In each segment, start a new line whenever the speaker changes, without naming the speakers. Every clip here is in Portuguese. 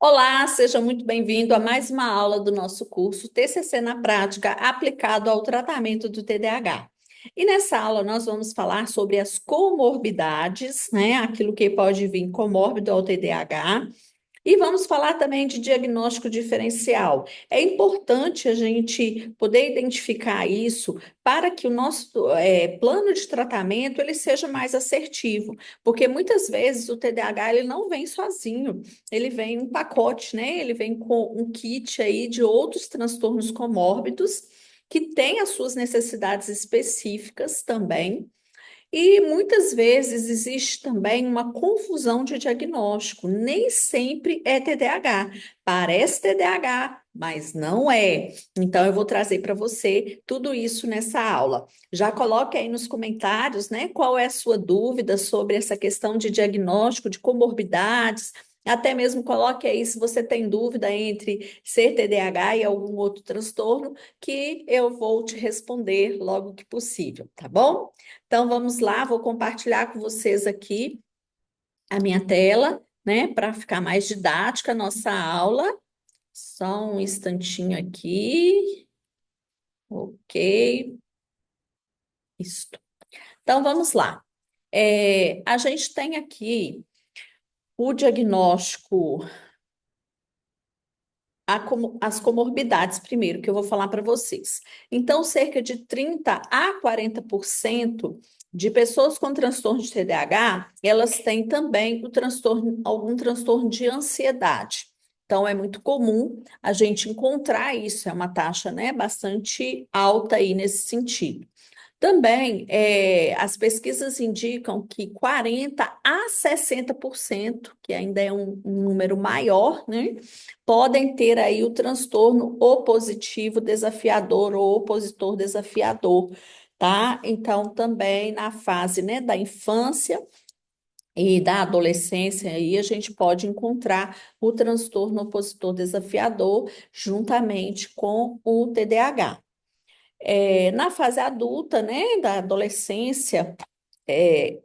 Olá, seja muito bem-vindo a mais uma aula do nosso curso TCC na Prática aplicado ao tratamento do TDAH. E nessa aula nós vamos falar sobre as comorbidades, né? Aquilo que pode vir comórbido ao TDAH. E vamos falar também de diagnóstico diferencial. É importante a gente poder identificar isso para que o nosso plano de tratamento ele seja mais assertivo, porque muitas vezes o TDAH ele não vem sozinho, ele vem em um pacote, né? Ele vem com um kit aí de outros transtornos comórbidos que têm as suas necessidades específicas também. E muitas vezes existe também uma confusão de diagnóstico. Nem sempre é TDAH. Parece TDAH, mas não é. Então, eu vou trazer para você tudo isso nessa aula. Já coloque aí nos comentários, né, qual é a sua dúvida sobre essa questão de diagnóstico, de comorbidades. Até mesmo coloque aí se você tem dúvida entre ser TDAH e algum outro transtorno, que eu vou te responder logo que possível, tá bom? Então vamos lá, vou compartilhar com vocês aqui a minha tela, né, para ficar mais didática a nossa aula. Só um instantinho aqui. Ok, isso. Então vamos lá. A gente tem aqui o diagnóstico, as comorbidades primeiro, que eu vou falar para vocês. Então, cerca de 30 a 40% de pessoas com transtorno de TDAH, elas têm também algum transtorno de ansiedade. Então, é muito comum a gente encontrar isso, é uma taxa, né, bastante alta aí nesse sentido. Também, as pesquisas indicam que 40 a 60%, que ainda é um número maior, né, podem ter aí o transtorno opositivo desafiador ou opositor desafiador, tá? Então, também na fase, né, da infância e da adolescência, aí a gente pode encontrar o transtorno opositor desafiador juntamente com o TDAH. Na fase adulta, né, da adolescência, é,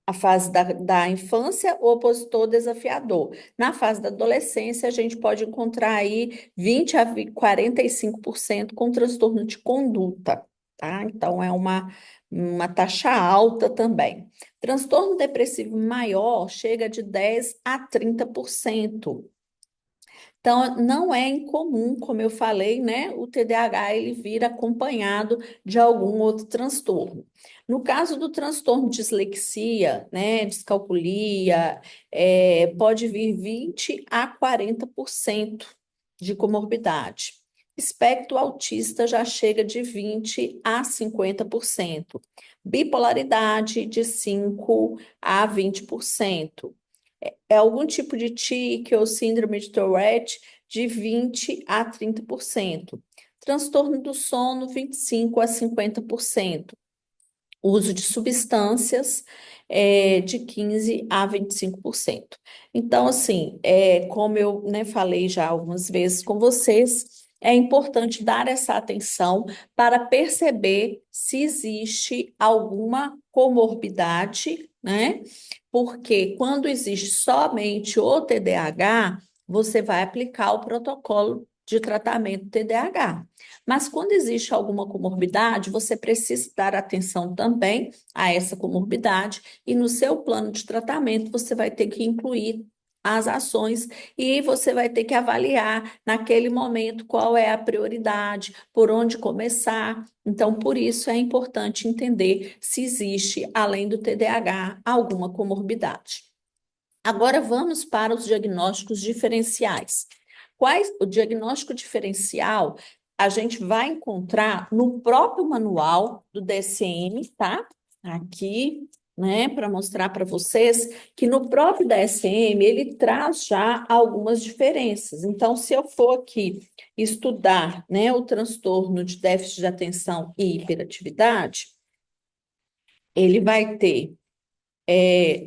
a fase da infância, o opositor desafiador. Na fase da adolescência, a gente pode encontrar aí 20 a 45% com transtorno de conduta, tá? Então, é uma taxa alta também. Transtorno depressivo maior chega de 10 a 30%. Então, não é incomum, como eu falei, né? O TDAH ele vir acompanhado de algum outro transtorno. No caso do transtorno de dislexia, né, descalculia, pode vir 20 a 40% de comorbidade. Espectro autista já chega de 20 a 50%. Bipolaridade de 5 a 20%. É algum tipo de tique ou síndrome de Tourette de 20 a 30%. Transtorno do sono, 25 a 50%. Uso de substâncias de 15 a 25%. Então, assim, como eu, né, falei já algumas vezes com vocês, é importante dar essa atenção para perceber se existe alguma comorbidade, né? Porque quando existe somente o TDAH, você vai aplicar o protocolo de tratamento TDAH. Mas quando existe alguma comorbidade, você precisa dar atenção também a essa comorbidade e no seu plano de tratamento você vai ter que incluir as ações e você vai ter que avaliar naquele momento qual é a prioridade, por onde começar. Então, por isso é importante entender se existe, além do TDAH, alguma comorbidade. Agora vamos para os diagnósticos diferenciais. O diagnóstico diferencial a gente vai encontrar no próprio manual do DSM, tá? Aqui, né, para mostrar para vocês que no próprio DSM ele traz já algumas diferenças. Então, se eu for aqui estudar, né, o transtorno de déficit de atenção e hiperatividade, ele vai ter,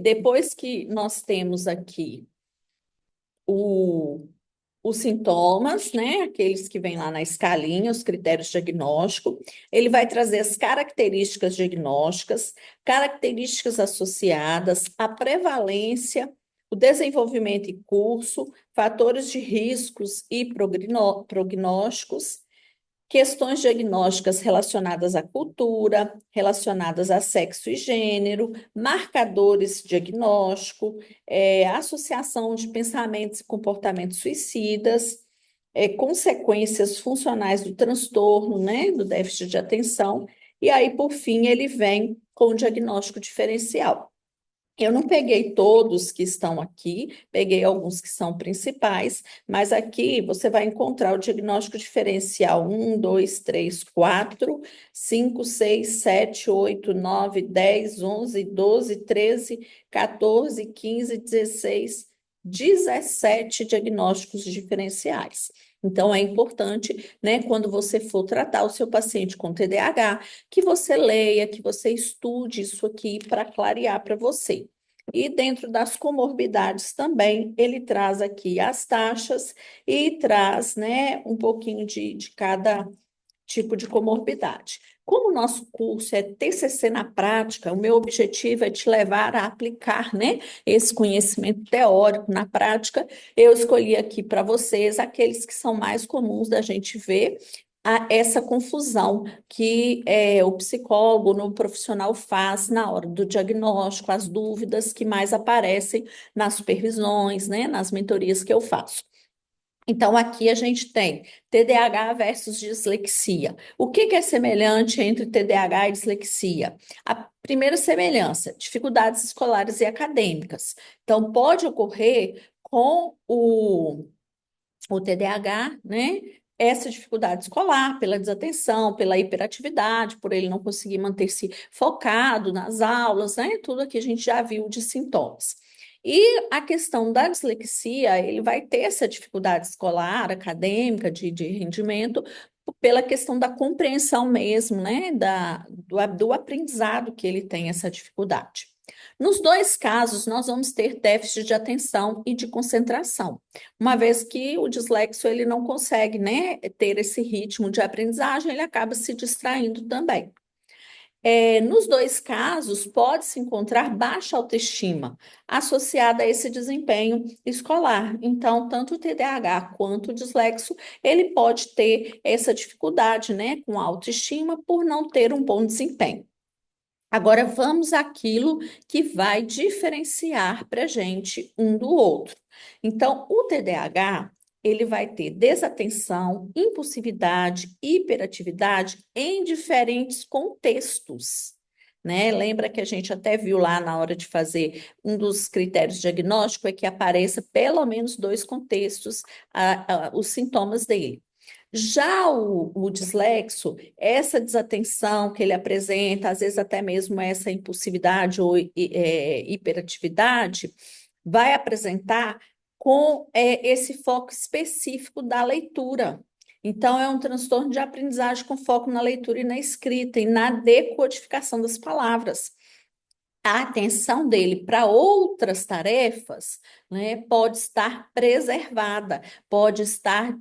depois que nós temos aqui o, os sintomas, né? Aqueles que vêm lá na escalinha, os critérios diagnósticos. Ele vai trazer as características diagnósticas, características associadas, a prevalência, o desenvolvimento e curso, fatores de riscos e prognósticos, questões diagnósticas relacionadas à cultura, relacionadas a sexo e gênero, marcadores diagnóstico, associação de pensamentos e comportamentos suicidas, consequências funcionais do transtorno, né, do déficit de atenção, e aí, por fim, ele vem com o diagnóstico diferencial. Eu não peguei todos que estão aqui, peguei alguns que são principais, mas aqui você vai encontrar o diagnóstico diferencial 1, 2, 3, 4, 5, 6, 7, 8, 9, 10, 11, 12, 13, 14, 15, 16, 17 diagnósticos diferenciais. Então, é importante, né, quando você for tratar o seu paciente com TDAH, que você leia, que você estude isso aqui para clarear para você. E dentro das comorbidades também, ele traz aqui as taxas e traz, né, um pouquinho de cada tipo de comorbidade. Como o nosso curso é TCC na prática, o meu objetivo é te levar a aplicar, né, esse conhecimento teórico na prática. Eu escolhi aqui para vocês aqueles que são mais comuns da gente ver essa confusão que o psicólogo, no profissional faz na hora do diagnóstico, as dúvidas que mais aparecem nas supervisões, né, nas mentorias que eu faço. Então, aqui a gente tem TDAH versus dislexia. O que é semelhante entre TDAH e dislexia? A primeira semelhança, dificuldades escolares e acadêmicas. Então, pode ocorrer com o TDAH, né? Essa dificuldade escolar, pela desatenção, pela hiperatividade, por ele não conseguir manter-se focado nas aulas, né? Tudo aqui a gente já viu de sintomas. E a questão da dislexia, ele vai ter essa dificuldade escolar, acadêmica, de rendimento, pela questão da compreensão mesmo, né? Do aprendizado que ele tem essa dificuldade. Nos dois casos, nós vamos ter déficit de atenção e de concentração, uma vez que o dislexo ele não consegue, né, ter esse ritmo de aprendizagem, ele acaba se distraindo também. Nos dois casos, pode-se encontrar baixa autoestima associada a esse desempenho escolar. Então, tanto o TDAH quanto o dislexo, ele pode ter essa dificuldade, né, com a autoestima por não ter um bom desempenho. Agora vamos àquilo que vai diferenciar para a gente um do outro. Então, o TDAH, ele vai ter desatenção, impulsividade, hiperatividade em diferentes contextos, né? Lembra que a gente até viu lá na hora de fazer um dos critérios diagnósticos é que apareça pelo menos dois contextos os sintomas dele. Já o dislexo, essa desatenção que ele apresenta, às vezes até mesmo essa impulsividade ou hiperatividade, vai apresentar com esse foco específico da leitura. Então, é um transtorno de aprendizagem com foco na leitura e na escrita e na decodificação das palavras. A atenção dele para outras tarefas, né, pode estar preservada, pode estar,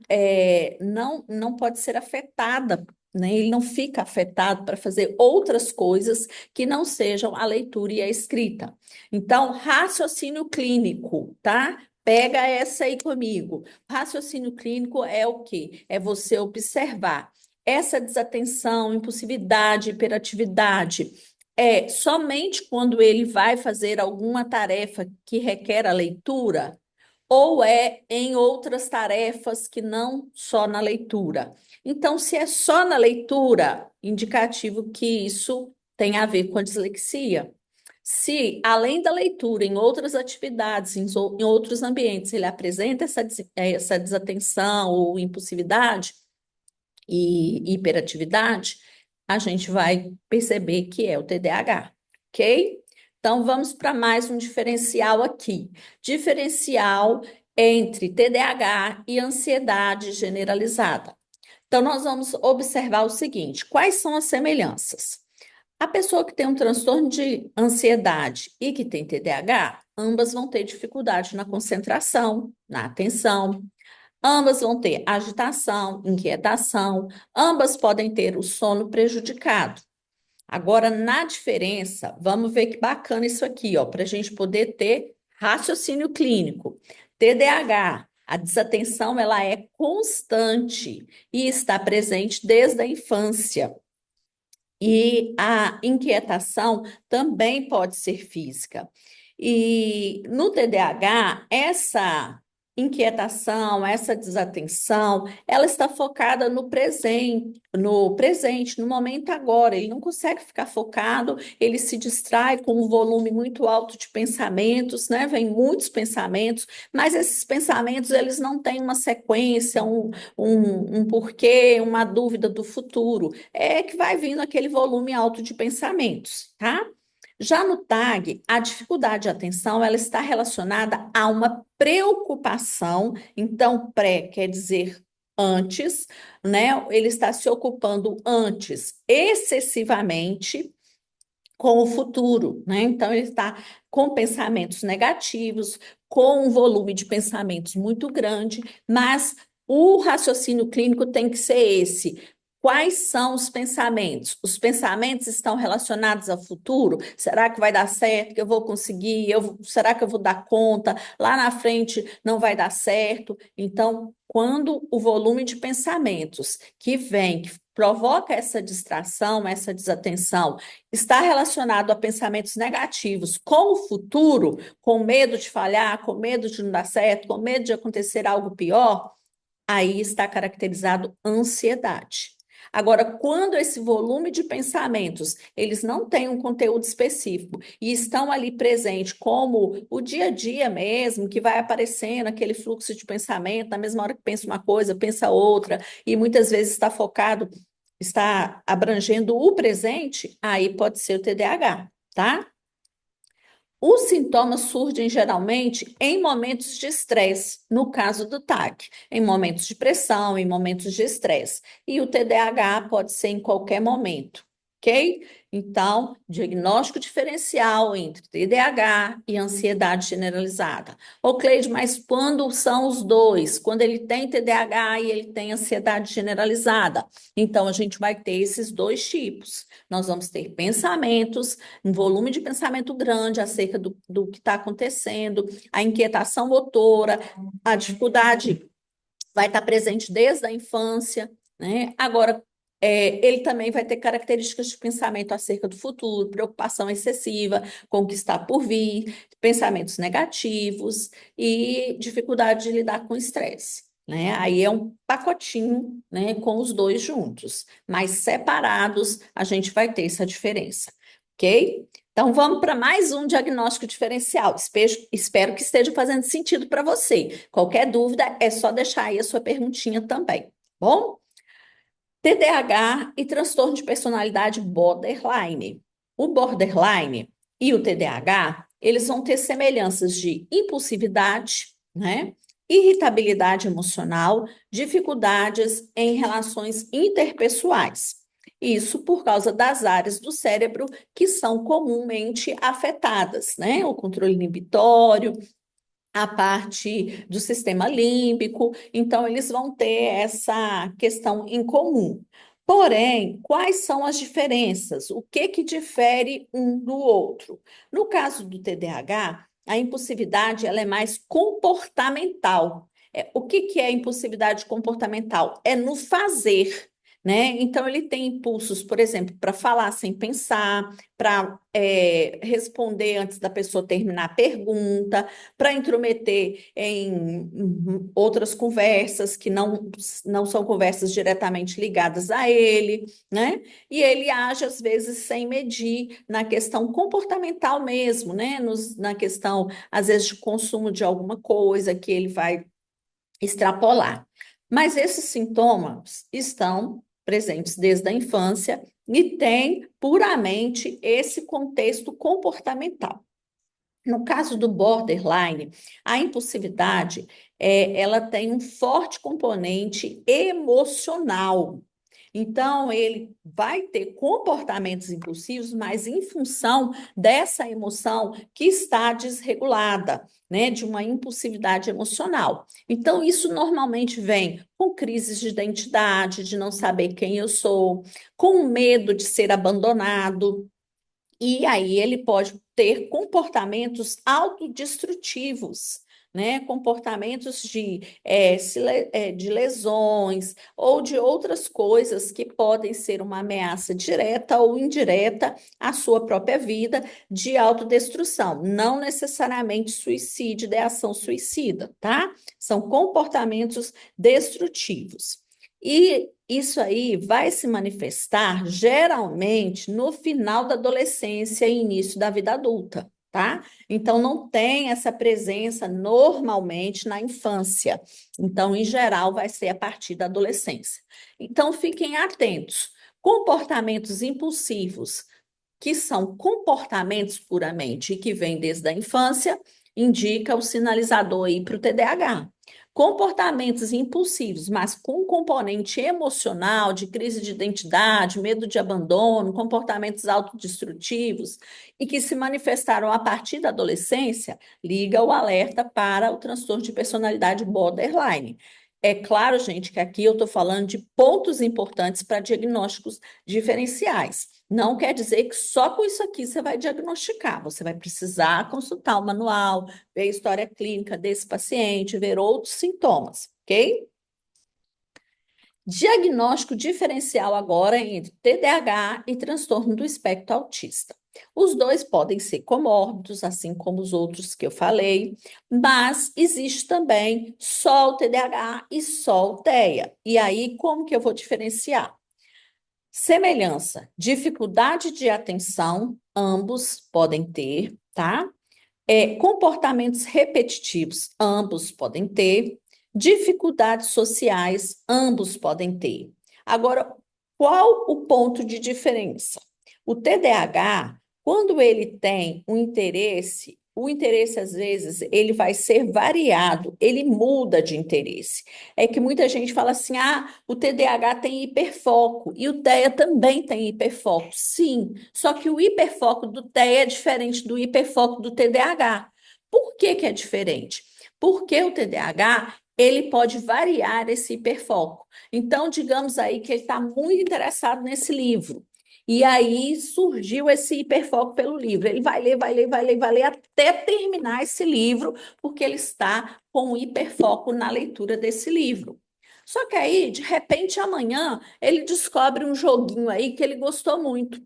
não pode ser afetada, né, ele não fica afetado para fazer outras coisas que não sejam a leitura e a escrita. Então, raciocínio clínico, tá? Pega essa aí comigo. Raciocínio clínico é o quê? É você observar essa desatenção, impulsividade, hiperatividade somente quando ele vai fazer alguma tarefa que requer a leitura, ou é em outras tarefas que não só na leitura. Então, se é só na leitura, indicativo que isso tem a ver com a dislexia. Se, além da leitura, em outras atividades, em outros ambientes, ele apresenta essa desatenção ou impulsividade e hiperatividade, a gente vai perceber que é o TDAH, ok? Então, vamos para mais um diferencial aqui. Diferencial entre TDAH e ansiedade generalizada. Então, nós vamos observar o seguinte: quais são as semelhanças? A pessoa que tem um transtorno de ansiedade e que tem TDAH, ambas vão ter dificuldade na concentração, na atenção. Ambas vão ter agitação, inquietação, ambas podem ter o sono prejudicado. Agora, na diferença, vamos ver que bacana isso aqui, ó, para a gente poder ter Raciocínio clínico. TDAH. A desatenção ela é constante e está presente desde a infância. E a inquietação também pode ser física. E no TDAH, essa inquietação, essa desatenção, ela está focada no presente, no momento agora. Ele não consegue ficar focado, ele se distrai com um volume muito alto de pensamentos, né? Vem muitos pensamentos, mas esses pensamentos eles não têm uma sequência, um porquê, uma dúvida do futuro. É que vai vindo aquele volume alto de pensamentos, tá? Já no TAG, a dificuldade de atenção, ela está relacionada a uma preocupação, então pré quer dizer antes, né? Ele está se ocupando antes excessivamente com o futuro, né? Então ele está com pensamentos negativos, com um volume de pensamentos muito grande, mas o raciocínio clínico tem que ser esse. Quais são os pensamentos? Os pensamentos estão relacionados ao futuro? Será que vai dar certo? Que eu vou conseguir? Será que eu vou dar conta? Lá na frente não vai dar certo? Então, quando o volume de pensamentos que vem, que provoca essa distração, essa desatenção, está relacionado a pensamentos negativos com o futuro, com medo de falhar, com medo de não dar certo, com medo de acontecer algo pior, aí está caracterizado ansiedade. Agora, quando esse volume de pensamentos, eles não têm um conteúdo específico e estão ali presentes, como o dia a dia mesmo, que vai aparecendo aquele fluxo de pensamento, na mesma hora que pensa uma coisa, pensa outra, e muitas vezes está focado, está abrangendo o presente, aí pode ser o TDAH, tá? Os sintomas surgem geralmente em momentos de estresse, no caso do TAC, em momentos de pressão, em momentos de estresse. E o TDAH pode ser em qualquer momento, ok? Então, diagnóstico diferencial entre TDAH e ansiedade generalizada. Ô, Cleide, mas quando são os dois? Quando ele tem TDAH e ele tem ansiedade generalizada? Então, a gente vai ter esses dois tipos. Nós vamos ter pensamentos, um volume de pensamento grande acerca do que está acontecendo, a inquietação motora, a dificuldade vai estar presente desde a infância, né? Agora, ele também vai ter características de pensamento acerca do futuro, preocupação excessiva com o que está por vir, pensamentos negativos e dificuldade de lidar com estresse. Né? Aí é um pacotinho, né, com os dois juntos, mas separados a gente vai ter essa diferença, ok? Então vamos para mais um diagnóstico diferencial. Espero que esteja fazendo sentido para você. Qualquer dúvida é só deixar aí a sua perguntinha também, bom? TDAH e transtorno de personalidade borderline. O borderline e o TDAH, eles vão ter semelhanças de impulsividade, né? Irritabilidade emocional, dificuldades em relações interpessoais. Isso por causa das áreas do cérebro que são comumente afetadas, né? O controle inibitório, a parte do sistema límbico, então eles vão ter essa questão em comum. Porém, quais são as diferenças? O que que difere um do outro? No caso do TDAH, a impulsividade ela é mais comportamental. O que que é impulsividade comportamental? É no fazer, né? Então ele tem impulsos, por exemplo, para falar sem pensar, para responder antes da pessoa terminar a pergunta, para intrometer em outras conversas que não são conversas diretamente ligadas a ele, né? E ele age, às vezes, sem medir na questão comportamental mesmo, né? Na questão, às vezes, de consumo de alguma coisa que ele vai extrapolar. Mas esses sintomas estão presentes desde a infância e têm puramente esse contexto comportamental. No caso do borderline, a impulsividade, ela tem um forte componente emocional. Então, ele vai ter comportamentos impulsivos, mas em função dessa emoção que está desregulada, né, de uma impulsividade emocional. Então, isso normalmente vem com crises de identidade, de não saber quem eu sou, com medo de ser abandonado, E aí ele pode ter comportamentos autodestrutivos, né? Comportamentos de lesões ou de outras coisas que podem ser uma ameaça direta ou indireta à sua própria vida de autodestruição. Não necessariamente suicídio, ideação suicida, tá? São comportamentos destrutivos. E isso aí vai se manifestar geralmente no final da adolescência e início da vida adulta, tá? Então, não tem essa presença normalmente na infância. Então, em geral, vai ser a partir da adolescência. Então, fiquem atentos. Comportamentos impulsivos, que são comportamentos puramente e que vêm desde a infância, indica o sinalizador aí para o TDAH. Comportamentos impulsivos, mas com componente emocional, de crise de identidade, medo de abandono, comportamentos autodestrutivos e que se manifestaram a partir da adolescência, liga o alerta para o transtorno de personalidade borderline. É claro, gente, que aqui eu estou falando de pontos importantes para diagnósticos diferenciais. Não quer dizer que só com isso aqui você vai diagnosticar. Você vai precisar consultar o manual, ver a história clínica desse paciente, ver outros sintomas, ok? Diagnóstico diferencial agora entre TDAH e transtorno do espectro autista. Os dois podem ser comórbidos, assim como os outros que eu falei, mas existe também só o TDAH e só o TEA. E aí, como que eu vou diferenciar? Semelhança, dificuldade de atenção, ambos podem ter, tá? Comportamentos repetitivos, ambos podem ter. Dificuldades sociais, ambos podem ter. Agora, qual o ponto de diferença? O TDAH, quando ele tem um interesse, o interesse às vezes ele vai ser variado, ele muda de interesse. É que muita gente fala assim: ah, o TDAH tem hiperfoco e o TEA também tem hiperfoco. Sim, só que o hiperfoco do TEA é diferente do hiperfoco do TDAH. Por que que é diferente? Porque o TDAH ele pode variar esse hiperfoco. Então, digamos aí que ele está muito interessado nesse livro. E aí surgiu esse hiperfoco pelo livro. Ele vai ler, vai ler, vai ler, vai ler até terminar esse livro, porque ele está com hiperfoco na leitura desse livro. Só que aí, de repente, amanhã, ele descobre um joguinho aí que ele gostou muito.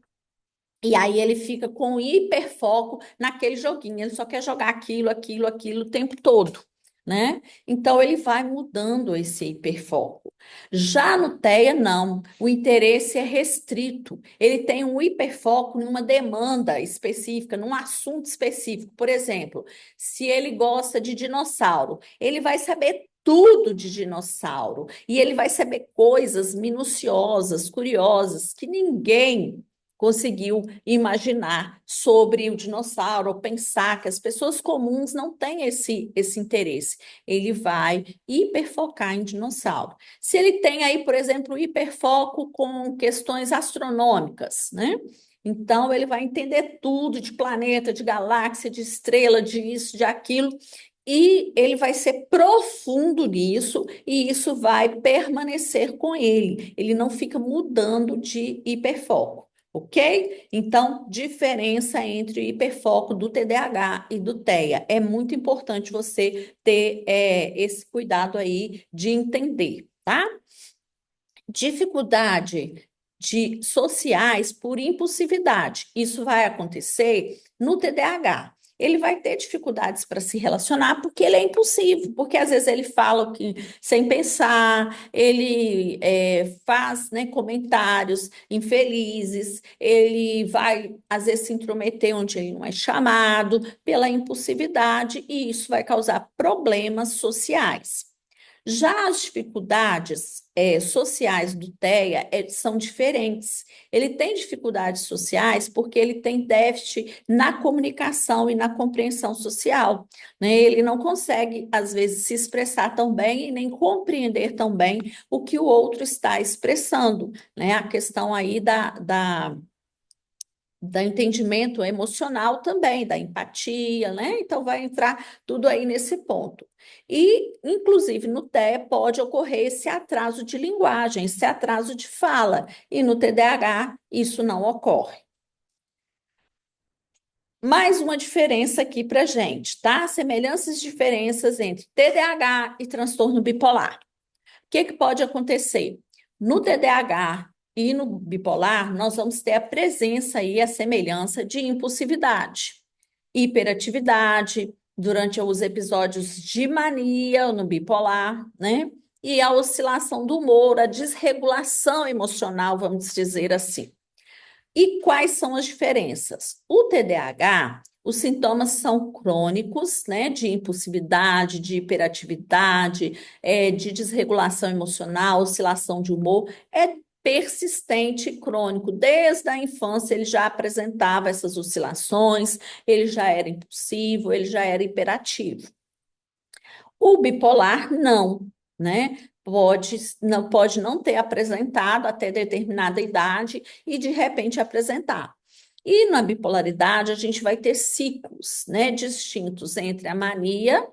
E aí ele fica com hiperfoco naquele joguinho, ele só quer jogar aquilo, aquilo, aquilo o tempo todo, né? Então ele vai mudando esse hiperfoco. Já no TEA, não, o interesse é restrito. Ele tem um hiperfoco numa demanda específica, num assunto específico. Por exemplo, se ele gosta de dinossauro, ele vai saber tudo de dinossauro e ele vai saber coisas minuciosas, curiosas que ninguém conseguiu imaginar sobre o dinossauro, ou pensar que as pessoas comuns não têm esse interesse. Ele vai hiperfocar em dinossauro. Se ele tem aí, por exemplo, hiperfoco com questões astronômicas, né? Então, ele vai entender tudo de planeta, de galáxia, de estrela, de isso, de aquilo, e ele vai ser profundo nisso, e isso vai permanecer com ele. Ele não fica mudando de hiperfoco. Ok? Então, diferença entre o hiperfoco do TDAH e do TEA. É muito importante você ter esse cuidado aí de entender, tá? Dificuldade de sociais por impulsividade. Isso vai acontecer no TDAH. Ele vai ter dificuldades para se relacionar porque ele é impulsivo, porque às vezes ele fala o que, sem pensar, ele faz, né, comentários infelizes, ele vai às vezes se intrometer onde ele não é chamado pela impulsividade e isso vai causar problemas sociais. Já as dificuldades sociais do TEA são diferentes. Ele tem dificuldades sociais porque ele tem déficit na comunicação e na compreensão social, né? Ele não consegue, às vezes, se expressar tão bem e nem compreender tão bem o que o outro está expressando, né? A questão aí da entendimento emocional também, da empatia, né? Então vai entrar tudo aí nesse ponto. E, inclusive, no TEA pode ocorrer esse atraso de linguagem, esse atraso de fala, e no TDAH isso não ocorre. Mais uma diferença aqui para gente, tá? Semelhanças e diferenças entre TDAH e transtorno bipolar. O que pode acontecer? No TDAH e no bipolar, nós vamos ter a presença e a semelhança de impulsividade, hiperatividade, durante os episódios de mania no bipolar, né? E a oscilação do humor, a desregulação emocional, vamos dizer assim. E quais são as diferenças? O TDAH, os sintomas são crônicos, né, de impulsividade, de hiperatividade, de desregulação emocional, oscilação de humor, é persistente e crônico. Desde a infância ele já apresentava essas oscilações, ele já era impulsivo, ele já era hiperativo. O bipolar, não, né? Pode não ter apresentado até determinada idade e de repente apresentar. E na bipolaridade, a gente vai ter ciclos, né, distintos entre a mania,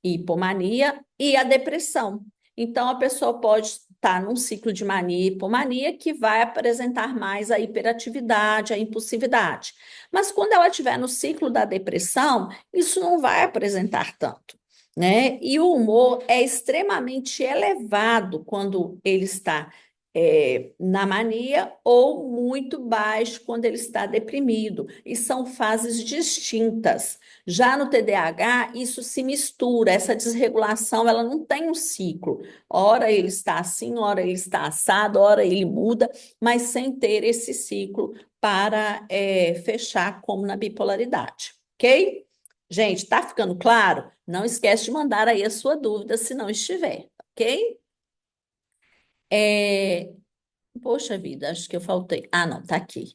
hipomania e a depressão. Então, a pessoa pode estar num ciclo de mania e hipomania que vai apresentar mais a hiperatividade, a impulsividade. Mas quando ela estiver no ciclo da depressão, isso não vai apresentar tanto, né? E o humor é extremamente elevado quando ele está na mania ou muito baixo quando ele está deprimido. E são fases distintas. Já no TDAH, isso se mistura, essa desregulação, ela não tem um ciclo. Ora ele está assim, ora ele está assado, ora ele muda, mas sem ter esse ciclo para fechar como na bipolaridade, ok? Gente, tá ficando claro? Não esquece de mandar aí a sua dúvida se não estiver, ok? É, Poxa vida, acho que eu faltei. Ah, não, tá aqui.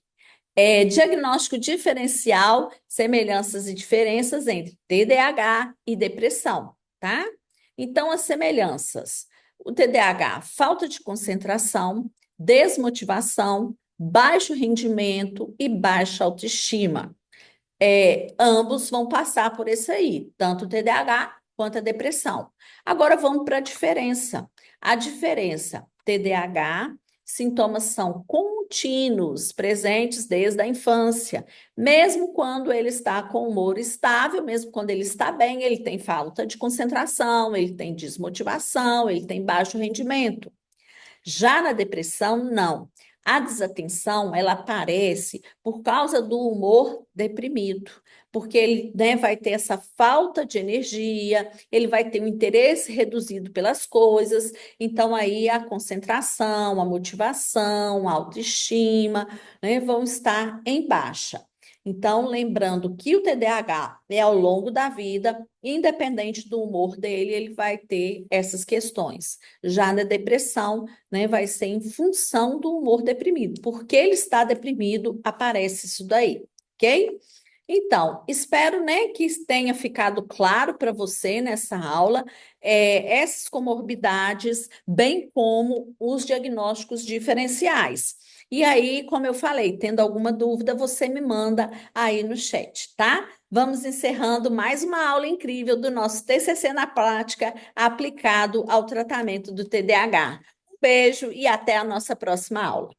Diagnóstico diferencial, semelhanças e diferenças entre TDAH e depressão, tá? Então, as semelhanças: o TDAH, falta de concentração, desmotivação, baixo rendimento e baixa autoestima. Ambos vão passar por isso aí, tanto o TDAH quanto a depressão. Agora vamos para a diferença. A diferença, TDAH, sintomas são contínuos, presentes desde a infância. Mesmo quando ele está com humor estável, mesmo quando ele está bem, ele tem falta de concentração, ele tem desmotivação, ele tem baixo rendimento. Já na depressão, não. A desatenção, ela aparece por causa do humor deprimido, porque ele, né, vai ter essa falta de energia, ele vai ter um interesse reduzido pelas coisas, então aí a concentração, a motivação, a autoestima, né, vão estar em baixa. Então, lembrando que o TDAH é ao longo da vida, independente do humor dele, ele vai ter essas questões. Já na depressão, né, vai ser em função do humor deprimido. Porque ele está deprimido, aparece isso daí, ok? Então, espero, né, que tenha ficado claro para você nessa aula essas comorbidades, bem como os diagnósticos diferenciais. E aí, como eu falei, tendo alguma dúvida, você me manda aí no chat, tá? Vamos encerrando mais uma aula incrível do nosso TCC na prática aplicado ao tratamento do TDAH. Um beijo e até a nossa próxima aula.